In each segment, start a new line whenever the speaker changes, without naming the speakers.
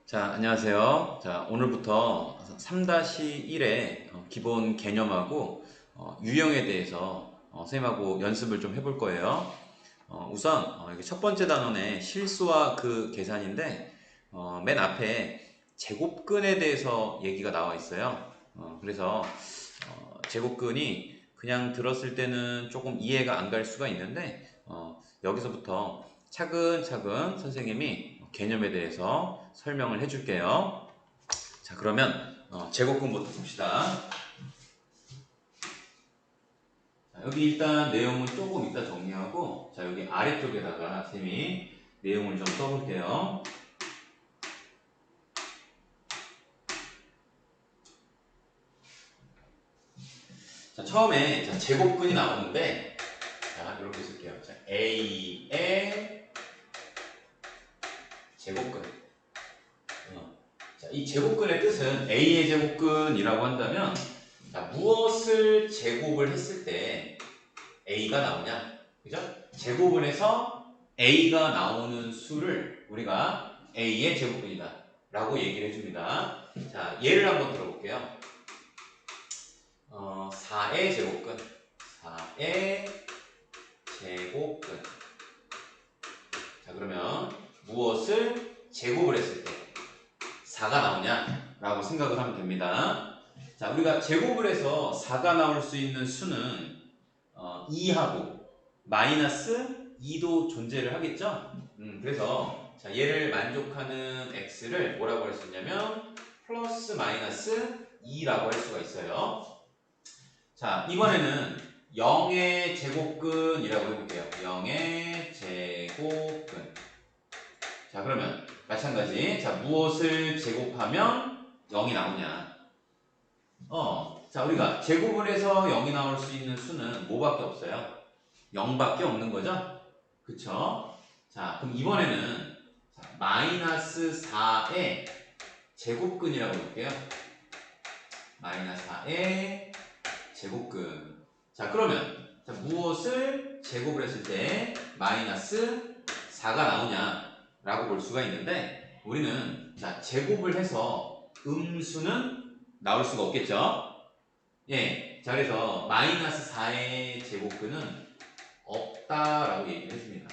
자, 안녕하세요. 자, 오늘부터 3-1의 기본 개념하고 유형에 대해서 선생님하고 연습을 좀 해볼 거예요. 우선 이게 첫 번째 단원의 실수와 그 계산인데 맨 앞에 제곱근에 대해서 얘기가 나와 있어요. 그래서 제곱근이 그냥 들었을 때는 조금 이해가 안 갈 수가 있는데 여기서부터 차근차근 선생님이 개념에 대해서 설명을 해줄게요. 자, 그러면 제곱근부터 봅시다. 자, 여기 일단 내용은 조금 이따 정리하고, 자, 여기 아래쪽에다가 쌤이 내용을 좀 써볼게요. 자, 처음에 제곱근이 나오는데, 자, 이렇게 쓸게요. 자, A의 제곱근. 자, 이 제곱근의 뜻은 A의 제곱근이라고 한다면, 자, 무엇을 제곱을 했을 때 A가 나오냐? 그죠? 제곱을 해서 A가 나오는 수를 우리가 A의 제곱근이다 라고 얘기를 해줍니다. 자, 예를 한번 들어볼게요. 4의 제곱근. 4의 제곱근. 자, 그러면 무엇을 제곱을 했을 때 4가 나오냐? 라고 생각을 하면 됩니다. 자, 우리가 제곱을 해서 4가 나올 수 있는 수는 2하고 마이너스 2도 존재를 하겠죠? 그래서 자, 얘를 만족하는 x를 뭐라고 할 수 있냐면 플러스 마이너스 2라고 할 수가 있어요. 자, 이번에는 0의 제곱근이라고 해볼게요. 0의 제곱근. 자, 그러면 마찬가지. 자, 무엇을 제곱하면 0이 나오냐? 자, 우리가 제곱을 해서 0이 나올 수 있는 수는 뭐밖에 없어요? 0밖에 없는 거죠? 그쵸? 자, 그럼 이번에는 마이너스 4의 제곱근이라고 볼게요. 마이너스 4의 제곱근. 자, 그러면 무엇을 제곱을 했을 때 마이너스 4가 나오냐? 라고 볼 수가 있는데 우리는 제곱을 해서 음수는 나올 수가 없겠죠? 예. 자, 그래서 마이너스 4의 제곱근은 없다라고 얘기를 해줍니다.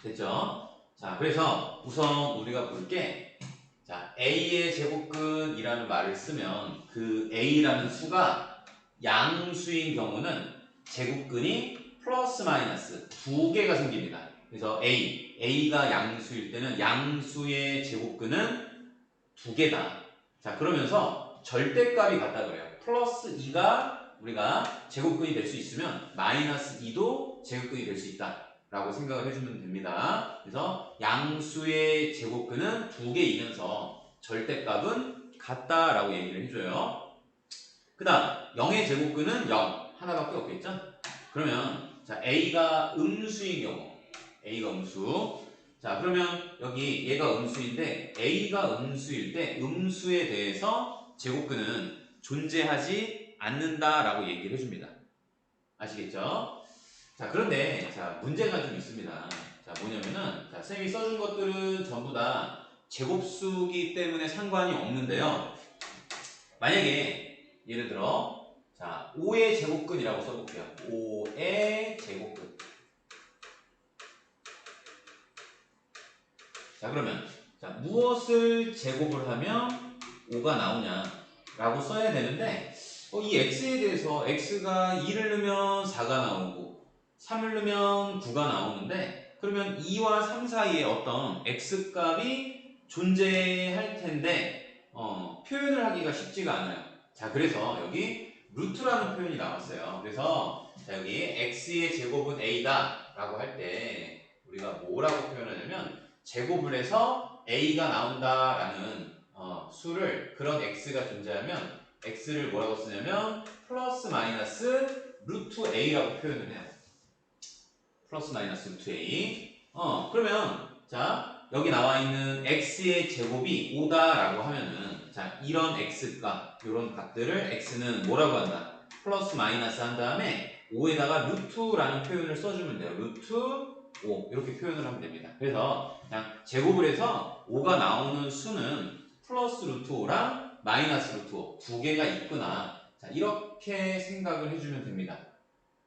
됐죠? 자, 그래서 우선 우리가 볼 게, 자, A의 제곱근이라는 말을 쓰면 그 A라는 수가 양수인 경우는 제곱근이 플러스 마이너스 두 개가 생깁니다. 그래서 A가 양수일 때는 양수의 제곱근은 두 개다. 자, 그러면서 절대값이 같다 그래요. 플러스 2가 우리가 제곱근이 될 수 있으면 마이너스 2도 제곱근이 될 수 있다. 라고 생각을 해주면 됩니다. 그래서 양수의 제곱근은 두 개이면서 절대값은 같다라고 얘기를 해줘요. 그 다음 0의 제곱근은 0 하나밖에 없겠죠? 그러면 A가 음수인 경우 A가 음수. 자, 그러면 여기 얘가 음수인데 A가 음수일 때 음수에 대해서 제곱근은 존재하지 않는다라고 얘기를 해줍니다. 아시겠죠? 자, 그런데 문제가 좀 있습니다. 자, 뭐냐면은 쌤이 써준 것들은 전부 다 제곱수기 때문에 상관이 없는데요. 만약에 예를 들어 5의 제곱근이라고 써볼게요. 5의 제곱근. 자, 그러면 무엇을 제곱을 하면 5가 나오냐라고 써야 되는데 이 x에 대해서 x가 2를 넣으면 4가 나오고 3을 넣으면 9가 나오는데 그러면 2와 3 사이에 어떤 x값이 존재할 텐데 표현을 하기가 쉽지가 않아요. 자, 그래서 여기 루트라는 표현이 나왔어요. 그래서 여기 x의 제곱은 a다 라고 할 때 우리가 뭐라고 표현하냐면 제곱을 해서 a가 나온다라는 수를 그런 x가 존재하면 x를 뭐라고 쓰냐면 플러스 마이너스 루트 a라고 표현을 해요. 플러스 마이너스 루트 a. 그러면 여기 나와 있는 x의 제곱이 5다라고 하면은 이런 x값, 이런 값들을 x는 뭐라고 한다? 플러스 마이너스 한 다음에 5에다가 루트라는 표현을 써주면 돼요. 루트 5 이렇게 표현을 하면 됩니다. 그래서 그냥 제곱을 해서 5가 나오는 수는 플러스 루트 5랑 마이너스 루트 5 두 개가 있구나. 자, 이렇게 생각을 해주면 됩니다.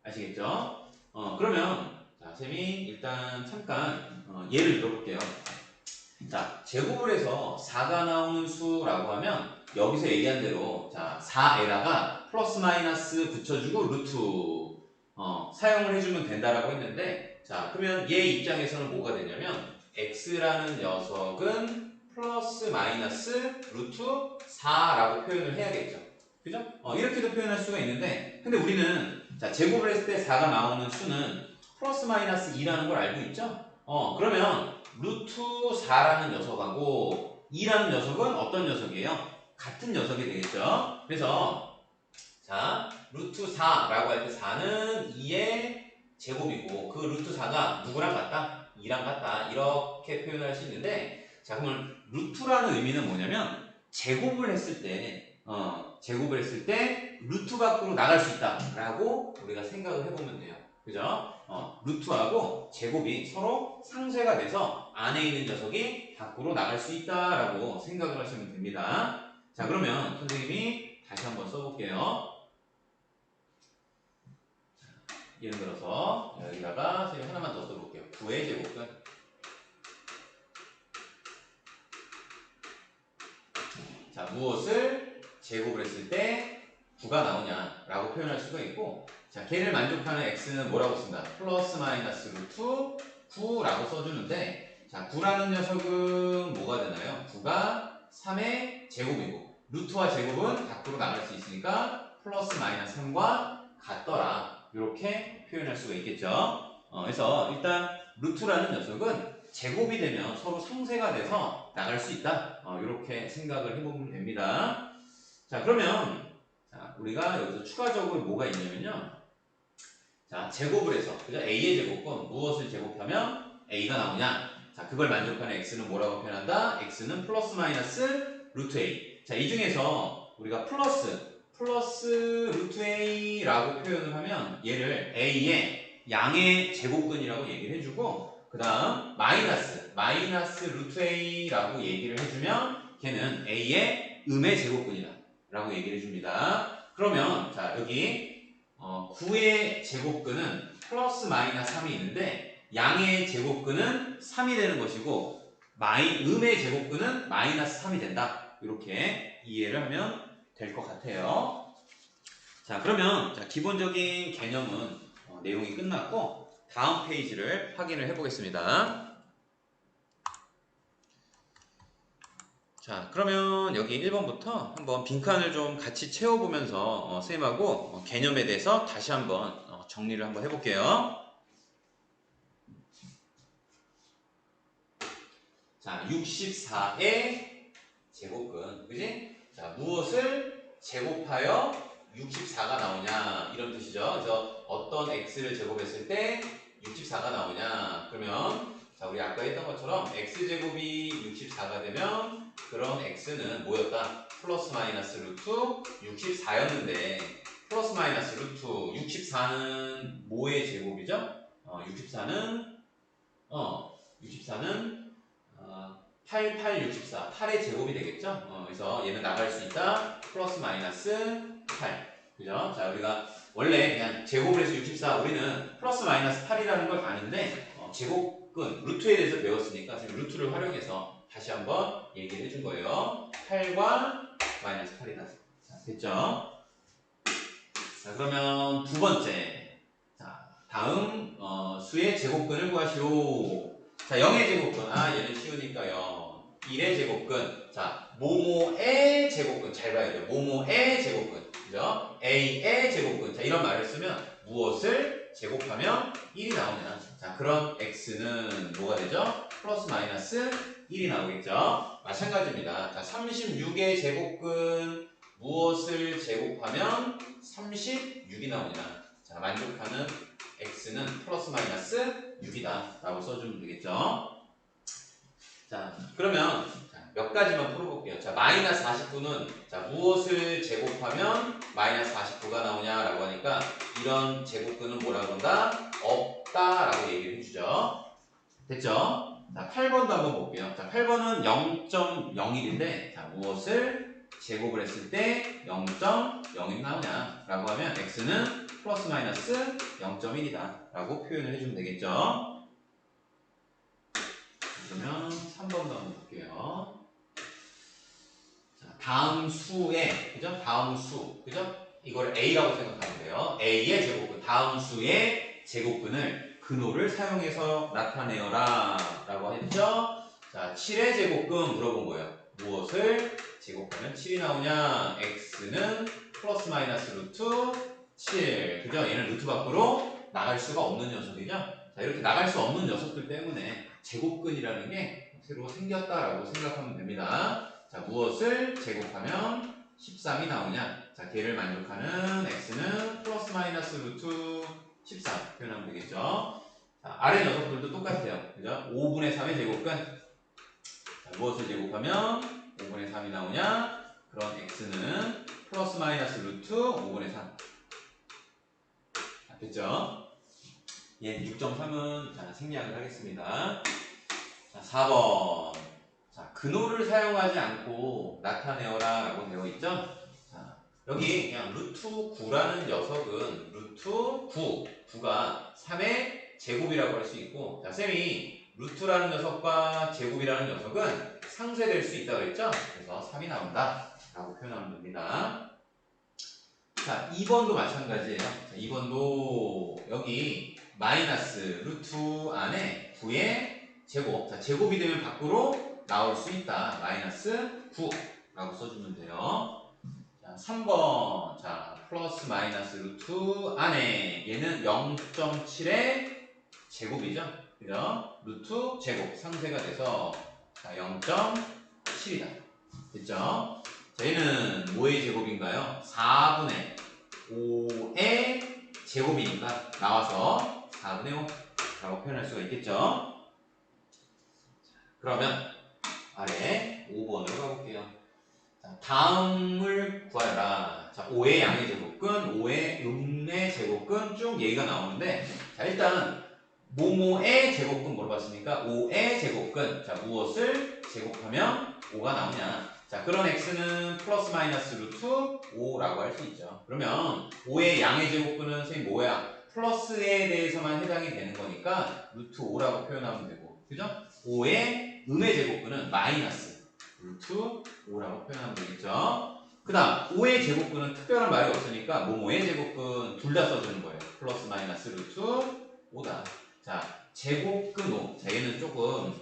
아시겠죠? 그러면 자, 쌤이 일단 잠깐 예를 들어볼게요. 자, 제곱을 해서 4가 나오는 수라고 하면 여기서 얘기한 대로 자, 4에다가 플러스 마이너스 붙여주고 루트 사용을 해주면 된다라고 했는데 자, 그러면 얘 입장에서는 뭐가 되냐면 x라는 녀석은 플러스 마이너스 루트 4라고 표현을 해야겠죠. 그죠? 이렇게도 표현할 수가 있는데 근데 우리는 자, 제곱을 했을 때 4가 나오는 수는 플러스 마이너스 2라는 걸 알고 있죠? 그러면 루트 4라는 녀석하고 2라는 녀석은 어떤 녀석이에요? 같은 녀석이 되겠죠? 그래서 자, 루트 4라고 할 때 4는 2의 제곱이고 그 루트 4가 누구랑 같다? 2랑 같다. 이렇게 표현할 수 있는데 자, 그러면 루트라는 의미는 뭐냐면 제곱을 했을 때 루트 밖으로 나갈 수 있다라고 우리가 생각을 해보면 돼요. 그죠? 루트하고 제곱이 서로 상쇄가 돼서 안에 있는 녀석이 밖으로 나갈 수 있다라고 생각을 하시면 됩니다. 자, 그러면 선생님이 다시 한번 써볼게요. 예를 들어서 여기다가 선생님 하나만 더 써볼게요. 9의 제곱은 자, 무엇을 제곱을 했을 때 9가 나오냐라고 표현할 수가 있고 자, 걔를 만족하는 x는 뭐라고 쓴다? 플러스 마이너스 루트 9라고 써주는데 자, 9라는 녀석은 뭐가 되나요? 9가 3의 제곱이고 루트와 제곱은 밖으로 나갈 수 있으니까 플러스 마이너스 3과 같더라 이렇게 표현할 수가 있겠죠. 그래서 일단 루트라는 녀석은 제곱이 되면 서로 상쇄가 돼서 나갈 수 있다 이렇게 생각을 해보면 됩니다. 자, 그러면 자, 우리가 여기서 추가적으로 뭐가 있냐면요. 자, 제곱을 해서 그죠? a의 제곱은 무엇을 제곱하면 a가 나오냐? 자, 그걸 만족하는 x는 뭐라고 표현한다? x는 플러스 마이너스 루트 a. 자, 이 중에서 우리가 플러스 루트 a라고 표현을 하면 얘를 a의 양의 제곱근이라고 얘기를 해주고 그 다음 마이너스 루트 a라고 얘기를 해주면 걔는 a의 음의 제곱근이다 라고 얘기를 해줍니다. 그러면 자, 여기 9의 제곱근은 플러스 마이너스 3이 있는데 양의 제곱근은 3이 되는 것이고 음의 제곱근은 마이너스 3이 된다. 이렇게 이해를 하면 될 것 같아요. 자, 그러면 자, 기본적인 개념은 내용이 끝났고 다음 페이지를 확인을 해보겠습니다. 자, 그러면 여기 1번부터 한번 빈칸을 좀 같이 채워보면서 쌤하고 개념에 대해서 다시 한번 정리를 한번 해볼게요. 자, 64의 제곱근, 그지? 자, 무엇을 제곱하여 64가 나오냐 이런 뜻이죠. 그래서 어떤 x를 제곱했을 때 64가 나오냐 그러면 자, 우리 아까 했던 것처럼 x제곱이 64가 되면 그런 x는 뭐였다? 플러스 마이너스 루트 64였는데 플러스 마이너스 루트 64는 뭐의 제곱이죠? 64는 8, 8, 64, 8의 제곱이 되겠죠? 그래서 얘는 나갈 수 있다. 플러스 마이너스 8. 그죠? 자, 우리가 원래 그냥 제곱을 해서 64, 우리는 플러스 마이너스 8이라는 걸 아는데, 제곱근, 루트에 대해서 배웠으니까 지금 루트를 활용해서 다시 한번 얘기를 해준 거예요. 8과 마이너스 8이다. 자, 됐죠? 자, 그러면 두 번째. 자, 다음, 수의 제곱근을 구하시오. 자, 0의 제곱근. 얘는 쉬우니까요. 1의 제곱근. 자, 모모의 제곱근. 잘 봐야 돼요. 모모의 제곱근. 그죠? A의 제곱근. 자, 이런 말을 쓰면 무엇을 제곱하면 1이 나오냐. 자, 그런 X는 뭐가 되죠? 플러스 마이너스 1이 나오겠죠? 마찬가지입니다. 자, 36의 제곱근. 무엇을 제곱하면 36이 나오냐. 자, 만족하는 x는 플러스 마이너스 6이다 라고 써주면 되겠죠. 자, 그러면 몇 가지만 풀어볼게요. 자, 마이너스 49는 자, 무엇을 제곱하면 마이너스 49가 나오냐라고 하니까 이런 제곱근은 뭐라고 그런다? 없다라고 얘기를 해주죠. 됐죠? 자, 8번도 한번 볼게요. 자, 8번은 0.01인데 자, 무엇을 제곱을 했을 때 0.01 나오냐 라고 하면 x는 플러스 마이너스 0.1이다 라고 표현을 해주면 되겠죠. 그러면 3번도 한번 볼게요. 자, 다음 수의 그죠? 다음 수 그죠? 이걸 a라고 생각하면 돼요. a의 제곱근 다음 수의 제곱근을 근호를 사용해서 나타내어라 라고 했죠. 자, 7의 제곱근 물어본 거예요. 무엇을 제곱하면 7이 나오냐? x는 플러스 마이너스 루트 7 그죠? 얘는 루트 밖으로 나갈 수가 없는 녀석이죠. 자, 이렇게 나갈 수 없는 녀석들 때문에 제곱근이라는 게 새로 생겼다라고 생각하면 됩니다. 자, 무엇을 제곱하면 13이 나오냐? 자, 걔를 만족하는 x는 플러스 마이너스 루트 13 표현하면 되겠죠. 자, 아래 녀석들도 똑같아요. 그죠? 5분의 3의 제곱근. 자, 무엇을 제곱하면 5분의 3이 나오냐? 그런 x는 플러스 마이너스 루트 5분의 3. 자, 됐죠? 얘 6.3은 자, 생략을 하겠습니다. 자, 4번. 자, 근호를 사용하지 않고 나타내어라 라고 되어 있죠? 자, 여기 그냥 루트 9라는 녀석은 루트 9가 3의 제곱이라고 할 수 있고 자, 쌤이 루트라는 녀석과 제곱이라는 녀석은 상쇄될 수 있다고 했죠? 그래서 3이 나온다 라고 표현하면 됩니다. 자, 2번도 마찬가지예요. 자, 2번도 여기 마이너스 루트 안에 9의 제곱. 자, 제곱이 되면 밖으로 나올 수 있다. 마이너스 9라고 써주면 돼요. 자, 3번. 자, 플러스 마이너스 루트 안에 얘는 0.7의 제곱이죠. 그죠? 루트 제곱 상쇄가 돼서 자, 0.7이다. 됐죠? 자, 얘는 뭐의 제곱인가요? 4분의 5의 제곱이니까 나와서 4분의 5라고 표현할 수가 있겠죠? 그러면 아래 5번으로 가볼게요. 자, 다음을 구하라. 자, 5의 양의 제곱근, 5의 음의 제곱근 쭉 얘기가 나오는데 자, 일단 뭐뭐의 제곱근 물어봤으니까 5의 제곱근 자, 무엇을 제곱하면 5가 나오냐. 자, 그런 x는 플러스 마이너스 루트 5라고 할 수 있죠. 그러면 5의 양의 제곱근은 선생님 뭐야? 플러스에 대해서만 해당이 되는 거니까 루트 5라고 표현하면 되고 그죠? 5의 음의 제곱근은 마이너스 루트 5라고 표현하면 되겠죠. 그 다음 5의 제곱근은 특별한 말이 없으니까 뭐뭐의 제곱근 둘 다 써주는 거예요. 플러스 마이너스 루트 5다. 자, 제곱근 5. 자, 얘는 조금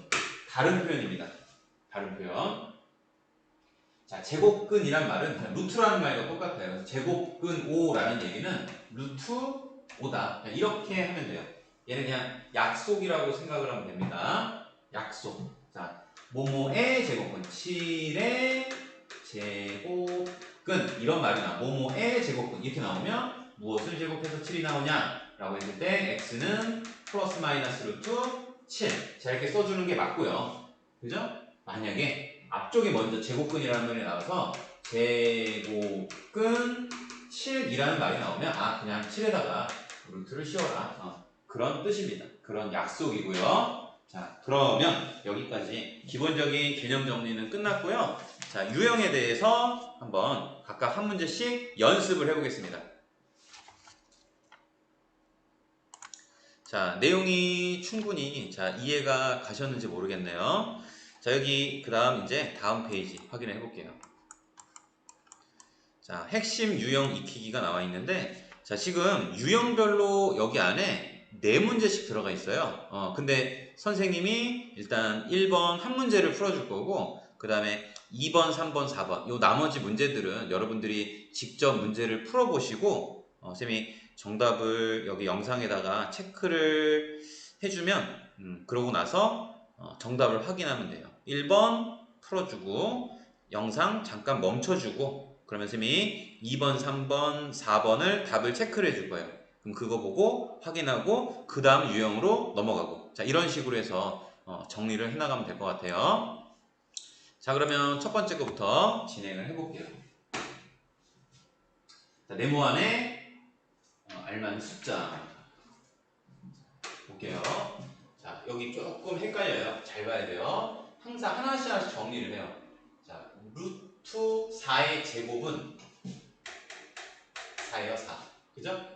다른 표현입니다. 다른 표현. 자, 제곱근이란 말은 그냥 루트라는 말과 똑같아요. 그래서 제곱근 5라는 얘기는 루트 5다. 이렇게 하면 돼요. 얘는 그냥 약속이라고 생각을 하면 됩니다. 약속. 자, 뭐뭐의 제곱근 7의 제곱근 이런 말이 나와. 뭐뭐의 제곱근 이렇게 나오면 무엇을 제곱해서 7이 나오냐 라고 했을 때 x는 플러스 마이너스 루트 7. 자, 이렇게 써주는 게 맞고요. 그죠? 만약에 앞쪽에 먼저 제곱근이라는 말이 나와서 제곱근 7이라는 말이 나오면 아, 그냥 7에다가 루트를 씌워라. 그런 뜻입니다. 그런 약속이고요. 자, 그러면 여기까지 기본적인 개념 정리는 끝났고요. 자, 유형에 대해서 한번 각각 한 문제씩 연습을 해보겠습니다. 자, 내용이 충분히 자, 이해가 가셨는지 모르겠네요. 자, 여기 그 다음 이제 다음 페이지 확인해 볼게요. 자, 핵심 유형 익히기가 나와 있는데 자, 지금 유형별로 여기 안에 4문제씩 들어가 있어요. 근데 선생님이 일단 1번 한 문제를 풀어줄 거고 그 다음에 2번, 3번, 4번 요 나머지 문제들은 여러분들이 직접 문제를 풀어보시고 쌤이 정답을 여기 영상에다가 체크를 해주면 그러고 나서 정답을 확인하면 돼요. 1번 풀어주고 영상 잠깐 멈춰주고 그러면 쌤이 2번, 3번, 4번을 답을 체크를 해줄 거예요. 그럼 그거 보고 확인하고 그 다음 유형으로 넘어가고 자, 이런 식으로 해서 정리를 해나가면 될 것 같아요. 자, 그러면 첫 번째 거부터 진행을 해볼게요. 자, 네모 안에 알맞은 숫자 볼게요. 자, 여기 조금 헷갈려요. 잘 봐야 돼요. 항상 하나씩 하나씩 정리를 해요. 자, 루트 4의 제곱은 4예요, 4. 그죠?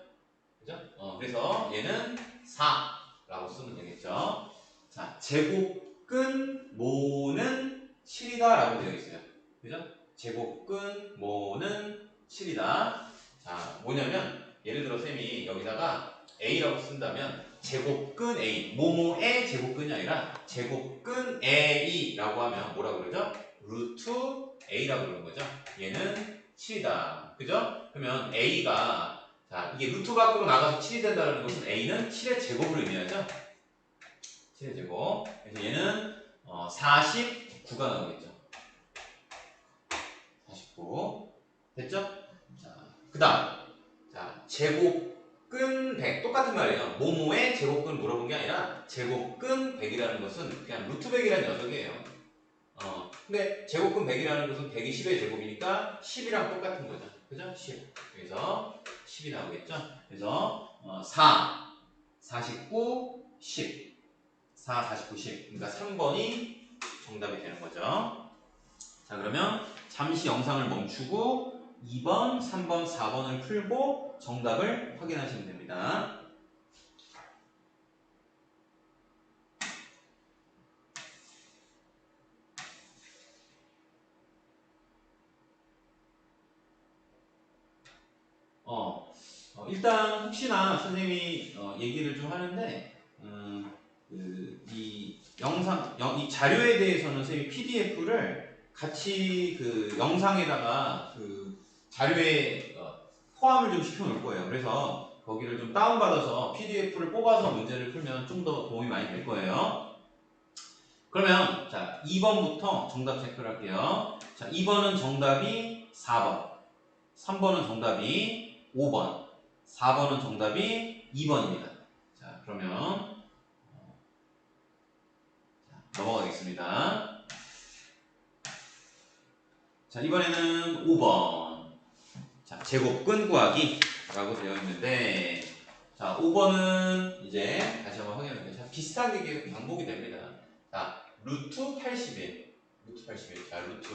그죠? 그래서 얘는 4라고 쓰면 되겠죠. 자, 제곱근 모는 7이다 라고 되어 있어요. 그죠? 제곱근 모는 7이다. 자, 뭐냐면 예를 들어 쌤이 여기다가 A라고 쓴다면 제곱근 A, 모모의 제곱근이 아니라 제곱근 A라고 하면 뭐라고 그러죠? 루트 A라고 그러는 거죠. 얘는 7이다. 그죠? 그러면 A가 자, 이게 루트 밖으로 나가서 7이 된다는 것은 A는 7의 제곱을 의미하죠. 7의 제곱. 그래서 얘는 49가 나오겠죠. 49. 됐죠? 자, 그 다음. 자, 제곱근 100. 똑같은 말이에요. 모모의 제곱근을 물어본 게 아니라 제곱근 100이라는 것은 그냥 루트 100이라는 녀석이에요. 근데 제곱근 100이라는 것은 100이 10의 제곱이니까 10이랑 똑같은 거죠. 그죠? 10. 그래서 10이 나오겠죠? 그래서 4, 49, 10. 4, 49, 10. 그러니까 3번이 정답이 되는 거죠. 자, 그러면 잠시 영상을 멈추고 2번, 3번, 4번을 풀고 정답을 확인하시면 됩니다. 일단 혹시나 선생님이 얘기를 좀 하는데 이 영상, 이 자료에 대해서는 선생님이 PDF를 같이 그 영상에다가 그 자료에 포함을 좀 시켜 놓을 거예요. 그래서 거기를 좀 다운받아서 PDF를 뽑아서 문제를 풀면 좀 더 도움이 많이 될 거예요. 그러면 자 2번부터 정답 체크를 할게요. 자 2번은 정답이 4번, 3번은 정답이 5번, 4번은 정답이 2번입니다. 자 그러면 넘어가겠습니다. 자 이번에는 5번. 자 제곱근 구하기 라고 되어 있는데 자 5번은 이제 다시 한번 확인해볼게요. 자, 비슷하게 계속 반복이 됩니다. 자 루트 81. 루트 81. 자 루트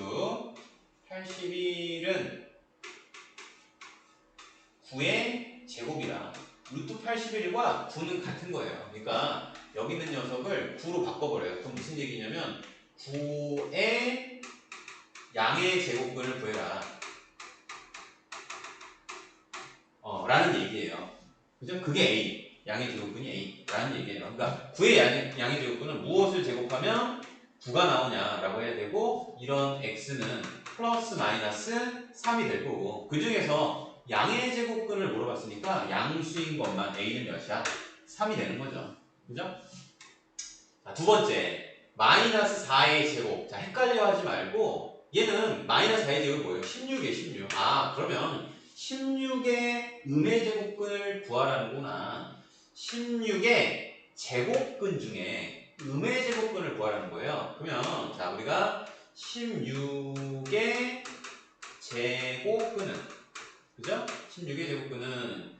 81은 9의 제곱이라 루트 81과 9는 같은 거예요. 그러니까 여기 있는 녀석을 9로 바꿔버려요. 그럼 무슨 얘기냐면 9의 양의 제곱근을 구해라 라는 얘기예요. 그죠? 그게 A. 양의 제곱근이 A 라는 얘기예요. 그러니까 9의 양의 제곱근은 무엇을 제곱하면 9가 나오냐라고 해야 되고 이런 x는 플러스 마이너스 3이 될 거고 그 중에서 양의 제곱근을 물어봤으니까 양수인 것만 A는 몇이야? 3이 되는 거죠. 그죠? 자, 두 번째 마이너스 4의 제곱. 자 헷갈려 하지 말고 얘는 마이너스 4의 제곱이 뭐예요? 16이에요 16. 아 그러면 16의 음의 제곱근을 구하라는구나. 16의 제곱근 중에 음의 제곱근을 구하라는 거예요. 그러면 자 우리가 16의 제곱근은 그죠? 16의 제곱근은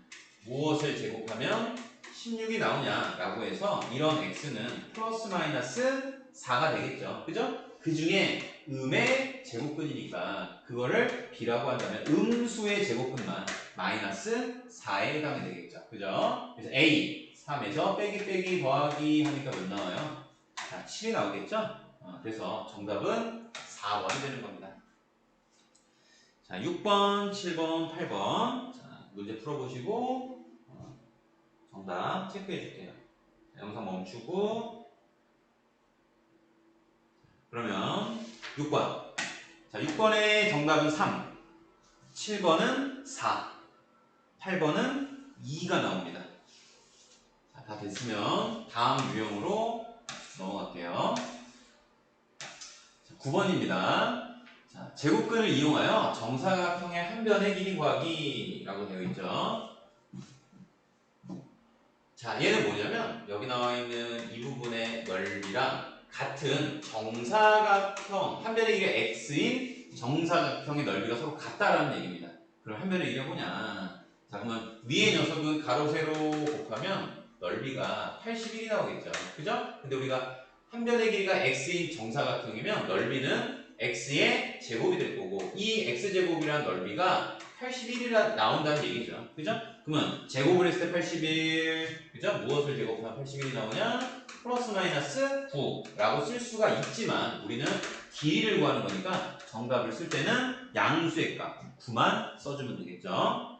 무엇을 제곱하면 16이 나오냐라고 해서 이런 x는 플러스 마이너스 4가 되겠죠. 그죠? 그 중에 음의 제곱근이니까 그거를 b라고 한다면 음수의 제곱근만 마이너스 4에 해당이 되겠죠. 그죠? 그래서 a 3에서 빼기 더하기 하니까 몇 나와요? 자, 7이 나오겠죠? 그래서 정답은 4번이 되는 겁니다. 자, 6번, 7번, 8번 자, 문제 풀어보시고 정답 체크해 줄게요. 영상 멈추고 그러면 6번 자 6번의 정답은 3 7번은 4 8번은 2가 나옵니다. 자, 다 됐으면 다음 유형으로 넘어갈게요. 자, 9번입니다. 자, 제곱근을 이용하여 정사각형의 한 변의 길이 구하기 라고 되어 있죠. 자, 얘는 뭐냐면 여기 나와 있는 이 부분의 넓이랑 같은 정사각형 한 변의 길이가 x인 정사각형의 넓이가 서로 같다라는 얘기입니다. 그럼 한 변의 길이가 뭐냐? 자, 그러면 위의 녀석은 가로 세로 곱하면 넓이가 81이 나오겠죠. 그죠? 근데 우리가 한 변의 길이가 x인 정사각형이면 넓이는 x의 제곱이 될 거고 이 x제곱이라는 넓이가 81이라 나온다는 얘기죠. 그죠? 그러면 제곱을 했을 때 81, 그죠? 무엇을 제곱하면 81이 나오냐? 플러스 마이너스 9라고 쓸 수가 있지만 우리는 길이를 구하는 거니까 정답을 쓸 때는 양수의 값 9만 써주면 되겠죠.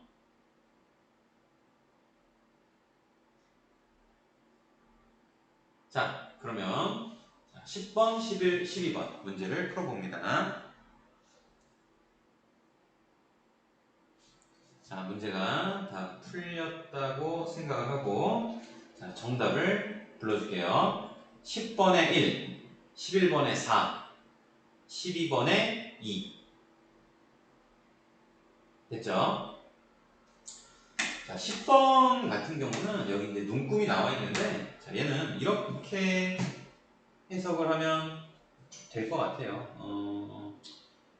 자, 그러면 10번, 11, 12번 문제를 풀어봅니다. 자, 문제가 다 풀렸다고 생각을 하고 자, 정답을 불러줄게요. 10번에 1, 11번에 4, 12번에 2 됐죠? 자, 10번 같은 경우는 여기 이제 눈금이 나와 있는데 자, 얘는 이렇게 해석을 하면 될 것 같아요.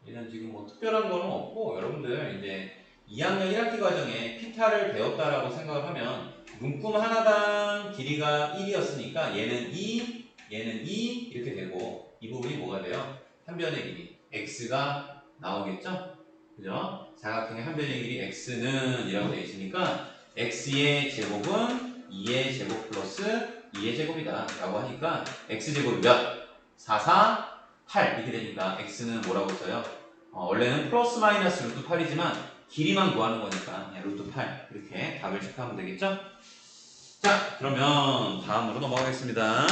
얘는 지금 뭐 특별한 거는 없고 여러분들 이제 2학년 1학기 과정에 피타를 배웠다라고 생각을 하면 눈금 하나당 길이가 1이었으니까 얘는 2, 얘는 2 이렇게 되고 이 부분이 뭐가 돼요? 한 변의 길이 x가 나오겠죠? 그죠? 사각형의 한 변의 길이 x는 이라고 되어 있으니까 x의 제곱은 2의 제곱 플러스 2의 제곱이다 라고 하니까 x제곱이 몇? 4, 4, 8 이렇게 되니까 x는 뭐라고 써요? 원래는 플러스 마이너스 루트 8이지만 길이만 구하는 거니까 루트 8 이렇게 답을 체크하면 되겠죠? 자, 그러면 다음으로 넘어가겠습니다.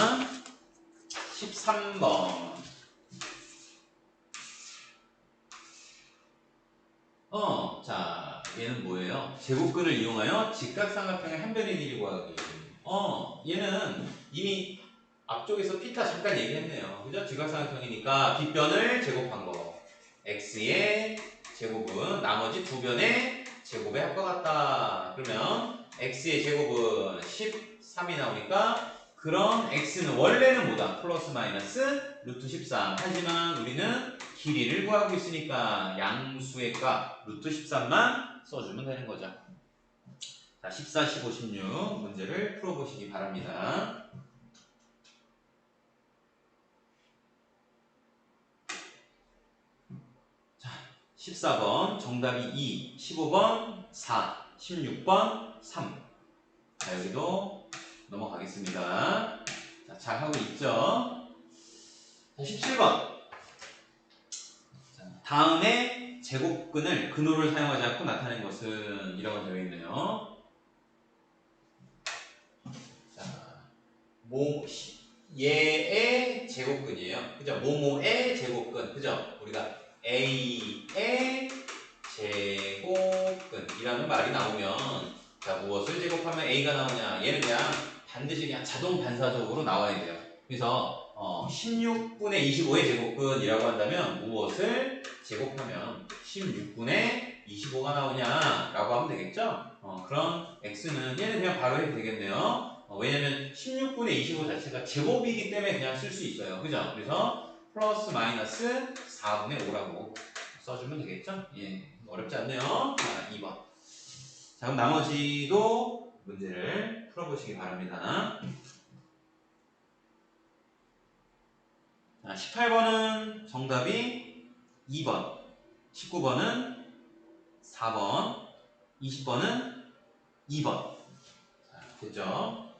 13번. 자, 얘는 뭐예요? 제곱근을 이용하여 직각삼각형의 한 변의 길이 구하기. 얘는 이미 앞쪽에서 피타 잠깐 얘기했네요. 그죠? 직각삼각형이니까 뒷변을 제곱한 거. x의 제곱은 나머지 두 변의 제곱의 합과 같다. 그러면 x의 제곱은 13이 나오니까 그럼 x는 원래는 뭐다? 플러스 마이너스 루트 13. 하지만 우리는 길이를 구하고 있으니까 양수의 값 루트 13만 써주면 되는 거죠. 자, 14, 15, 16 문제를 풀어보시기 바랍니다. 자, 14번 정답이 2, 15번 4, 16번 3. 자, 여기도 넘어가겠습니다. 자, 잘하고 있죠? 자, 17번. 다음에 제곱근을 근호를 사용하지 않고 나타낸 것은 이라고 되어 있네요. 자, 얘의 제곱근이에요. 그죠? 모모의 제곱근. 그죠? 우리가 A의 제곱근이라는 말이 나오면 자, 무엇을 제곱하면 A가 나오냐? 얘는 그냥 반드시 그냥 자동 반사적으로 나와야 돼요. 그래서 16분의 25의 제곱근이라고 한다면 무엇을 제곱하면 16분의 25가 나오냐 라고 하면 되겠죠? 그럼 x는 얘는 그냥 바로 해도 되겠네요. 왜냐면 16분의 25 자체가 제곱이기 때문에 그냥 쓸 수 있어요. 그죠? 그래서 플러스 마이너스 4분의 5라고 써주면 되겠죠? 예, 어렵지 않네요. 자, 2번. 자, 그럼 나머지도 문제를 풀어보시기 바랍니다. 자, 18번은 정답이 2번, 19번은 4번, 20번은 2번. 자, 됐죠?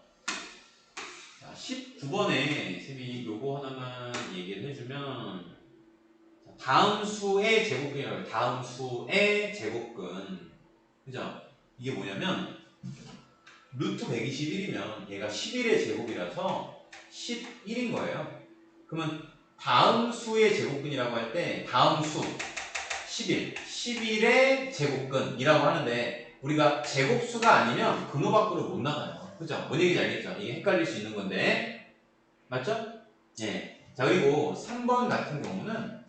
자, 19번에 쌤이 요거 하나만 얘기를 해주면 다음 수의 제곱근이라고 해요. 다음 수의 제곱근. 그죠? 이게 뭐냐면 루트 121이면 얘가 11의 제곱이라서 11인 거예요. 그러면 다음 수의 제곱근이라고 할 때 다음 수 11, 11의 제곱근이라고 하는데 우리가 제곱수가 아니면 근호 밖으로 못 나가요. 그죠? 뭔 얘기인지 알겠죠? 이게 헷갈릴 수 있는 건데 맞죠? 예. 자, 그리고 3번 같은 경우는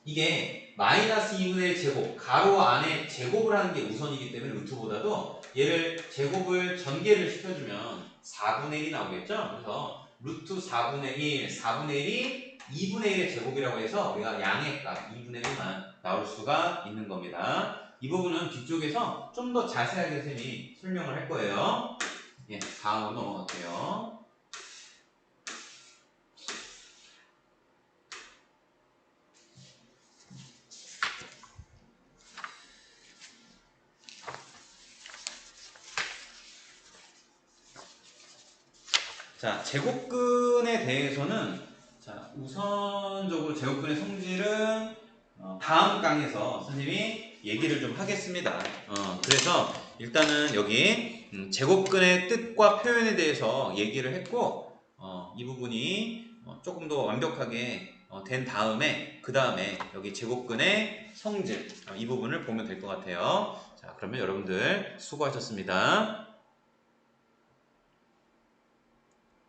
이게 마이너스 2분의 제곱, 가로 안에 제곱을 하는 게 우선이기 때문에 루트보다도 얘를 제곱을 전개를 시켜주면 4분의 1이 나오겠죠? 그래서 루트 4분의 1, 4분의 1이 2분의 1의 제곱이라고 해서 우리가 양의 값 2분의 1만 나올 수가 있는 겁니다. 이 부분은 뒤쪽에서 좀 더 자세하게 선생님이 설명을 할 거예요. 예, 다음으로 넘어갈게요. 자, 제곱근에 대해서는 자, 우선적으로 제곱근의 성질은 다음 강에서 선생님이 얘기를 좀 하겠습니다. 그래서 일단은 여기 제곱근의 뜻과 표현에 대해서 얘기를 했고 이 부분이 조금 더 완벽하게 된 다음에 그 다음에 여기 제곱근의 성질 이 부분을 보면 될 것 같아요. 자, 그러면 여러분들 수고하셨습니다.